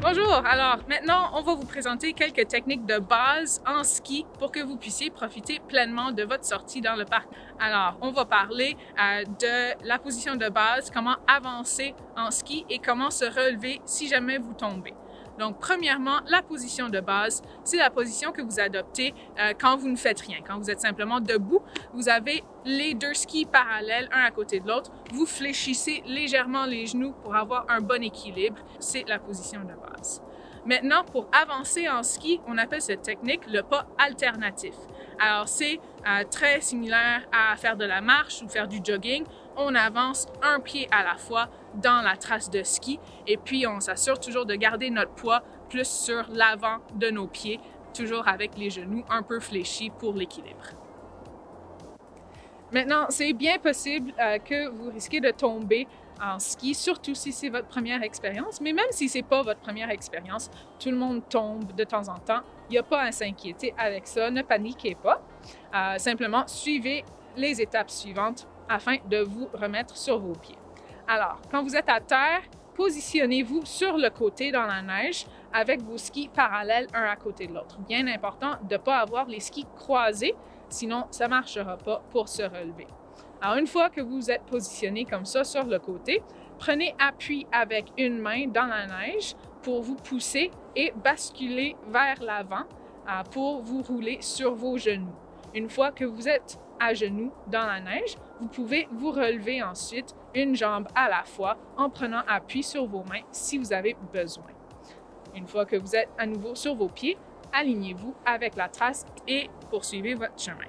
Bonjour, alors maintenant on va vous présenter quelques techniques de base en ski pour que vous puissiez profiter pleinement de votre sortie dans le parc. Alors on va parler de la position de base, comment avancer en ski et comment se relever si jamais vous tombez. Donc premièrement, la position de base, c'est la position que vous adoptez quand vous ne faites rien, quand vous êtes simplement debout. Vous avez les deux skis parallèles, un à côté de l'autre. Vous fléchissez légèrement les genoux pour avoir un bon équilibre. C'est la position de base. Maintenant, pour avancer en ski, on appelle cette technique le pas alternatif. Alors, c'est très similaire à faire de la marche ou faire du jogging. On avance un pied à la fois dans la trace de ski et puis on s'assure toujours de garder notre poids plus sur l'avant de nos pieds, toujours avec les genoux un peu fléchis pour l'équilibre. Maintenant, c'est bien possible que vous risquez de tomber en ski, surtout si c'est votre première expérience, mais même si c'est pas votre première expérience, tout le monde tombe de temps en temps. Il n'y a pas à s'inquiéter avec ça, ne paniquez pas. Simplement, suivez les étapes suivantes afin de vous remettre sur vos pieds. Alors, quand vous êtes à terre, positionnez-vous sur le côté dans la neige avec vos skis parallèles un à côté de l'autre. Bien important de ne pas avoir les skis croisés, sinon ça ne marchera pas pour se relever. Alors, une fois que vous êtes positionné comme ça sur le côté, prenez appui avec une main dans la neige pour vous pousser et basculer vers l'avant pour vous rouler sur vos genoux. Une fois que vous êtes à genoux dans la neige, vous pouvez vous relever ensuite une jambe à la fois en prenant appui sur vos mains si vous avez besoin. Une fois que vous êtes à nouveau sur vos pieds, alignez-vous avec la trace et poursuivez votre chemin.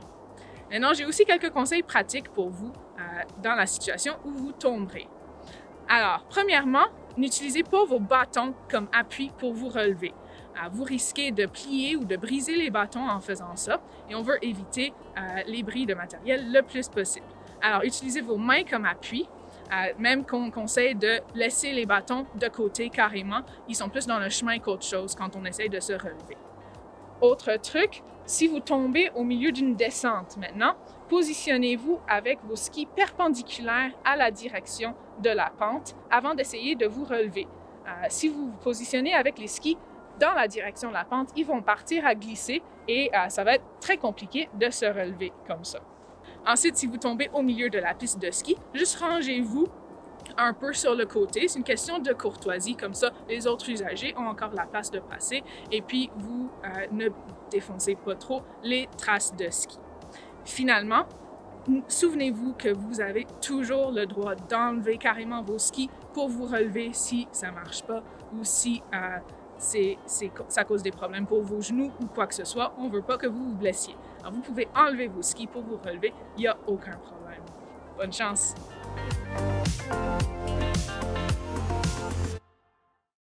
Maintenant, j'ai aussi quelques conseils pratiques pour vous dans la situation où vous tomberez. Alors, premièrement, n'utilisez pas vos bâtons comme appui pour vous relever. Vous risquez de plier ou de briser les bâtons en faisant ça et on veut éviter les bris de matériel le plus possible. Alors, utilisez vos mains comme appui, même qu'on conseille de laisser les bâtons de côté carrément. Ils sont plus dans le chemin qu'autre chose quand on essaye de se relever. Autre truc, si vous tombez au milieu d'une descente maintenant, positionnez-vous avec vos skis perpendiculaires à la direction de la pente avant d'essayer de vous relever. Si vous vous positionnez avec les skis dans la direction de la pente, ils vont partir à glisser et ça va être très compliqué de se relever comme ça. Ensuite, si vous tombez au milieu de la piste de ski, juste rangez-vous un peu sur le côté. C'est une question de courtoisie, comme ça les autres usagers ont encore la place de passer et puis vous ne défoncez pas trop les traces de ski. Finalement, souvenez-vous que vous avez toujours le droit d'enlever carrément vos skis pour vous relever si ça ne marche pas ou si ça cause des problèmes pour vos genoux ou quoi que ce soit. On ne veut pas que vous vous blessiez. Alors, vous pouvez enlever vos skis pour vous relever. Il n'y a aucun problème. Bonne chance!